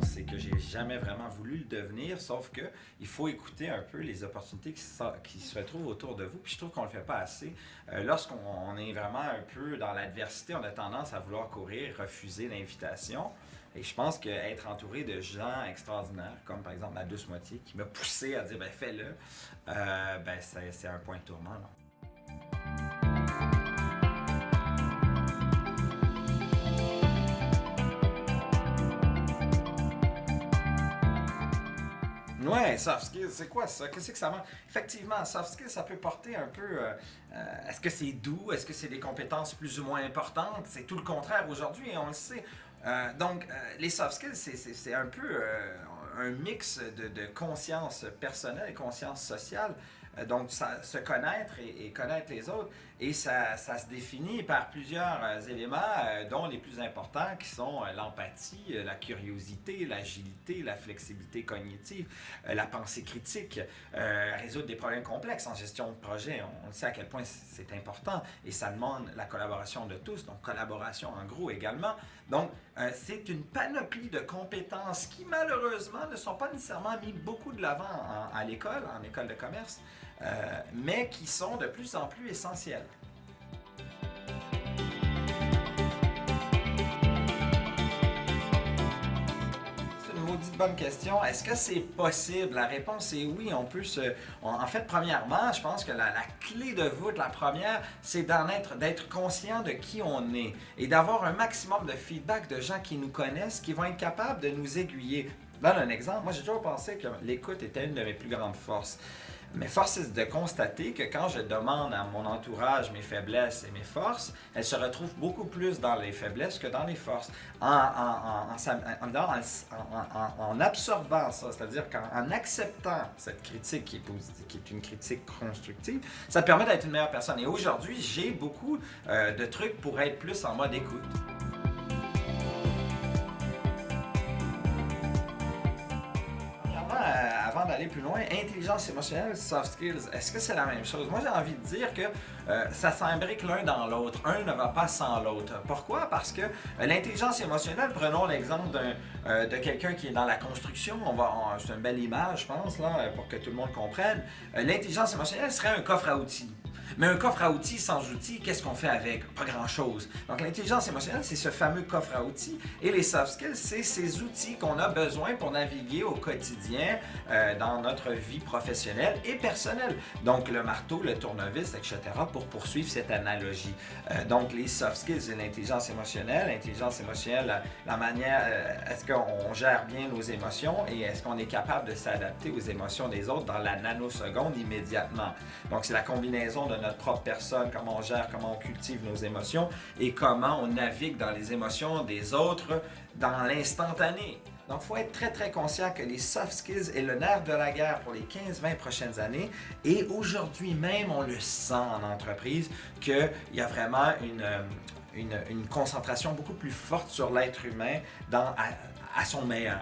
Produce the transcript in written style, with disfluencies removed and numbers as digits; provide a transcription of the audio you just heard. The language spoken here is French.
réponse, c'est que j'ai jamais vraiment voulu le devenir, sauf que il faut écouter un peu les opportunités qui se retrouvent autour de vous. Puis je trouve qu'on le fait pas assez. Lorsqu'on est vraiment un peu dans l'adversité, on a tendance à vouloir courir, refuser l'invitation. Et je pense qu'être entouré de gens extraordinaires, comme par exemple ma douce moitié, qui m'a poussé à dire ben fais-le, c'est un point de tournant. Là. Ouais, soft skills, c'est quoi ça? Qu'est-ce que ça manque? Effectivement, soft skills, ça peut porter un peu. Est-ce que c'est doux? Est-ce que c'est des compétences plus ou moins importantes? C'est tout le contraire aujourd'hui, et on le sait. Les soft skills, c'est un peu un mix de conscience personnelle et conscience sociale. Se connaître et connaître les autres. Et ça se définit par plusieurs éléments, dont les plus importants qui sont l'empathie, la curiosité, l'agilité, la flexibilité cognitive, la pensée critique, résoudre des problèmes complexes en gestion de projet. On sait à quel point c'est important et ça demande la collaboration de tous, donc collaboration en gros également. C'est une panoplie de compétences qui malheureusement ne sont pas nécessairement mis beaucoup de l'avant à l'école, en école de commerce, mais qui sont de plus en plus essentielles. C'est une maudite bonne question. Est-ce que c'est possible? La réponse est oui. En fait, premièrement, je pense que la clé de voûte, la première, c'est d'être conscient de qui on est et d'avoir un maximum de feedback de gens qui nous connaissent, qui vont être capables de nous aiguiller. Je donne un exemple. Moi, j'ai toujours pensé que l'écoute était une de mes plus grandes forces. Mais force est de constater que quand je demande à mon entourage mes faiblesses et mes forces, elles se retrouvent beaucoup plus dans les faiblesses que dans les forces. En absorbant ça, c'est-à-dire qu'en acceptant cette critique qui est positive, qui est une critique constructive, ça te permet d'être une meilleure personne. Et aujourd'hui, j'ai beaucoup de trucs pour être plus en mode écoute. Avant d'aller plus loin, intelligence émotionnelle, soft skills, est-ce que c'est la même chose? Moi, j'ai envie de dire que ça s'imbrique l'un dans l'autre. Un ne va pas sans l'autre. Pourquoi? Parce que l'intelligence émotionnelle, prenons l'exemple de quelqu'un qui est dans la construction. C'est une belle image, je pense, là, pour que tout le monde comprenne. L'intelligence émotionnelle serait un coffre à outils. Mais un coffre à outils sans outils, qu'est-ce qu'on fait avec? Pas grand-chose. Donc l'intelligence émotionnelle, c'est ce fameux coffre à outils. Et les soft skills, c'est ces outils qu'on a besoin pour naviguer au quotidien dans notre vie professionnelle et personnelle. Donc le marteau, le tournevis, etc. pour poursuivre cette analogie. Donc les soft skills et l'intelligence émotionnelle, la manière, est-ce qu'on gère bien nos émotions et est-ce qu'on est capable de s'adapter aux émotions des autres dans la nanoseconde immédiatement. Donc c'est la combinaison de notre propre personne, comment on gère, comment on cultive nos émotions et comment on navigue dans les émotions des autres dans l'instantané. Donc, il faut être très, très conscient que les soft skills est le nerf de la guerre pour les 15-20 prochaines années. Et aujourd'hui même, on le sent en entreprise qu'il y a vraiment une concentration beaucoup plus forte sur l'être humain à son meilleur.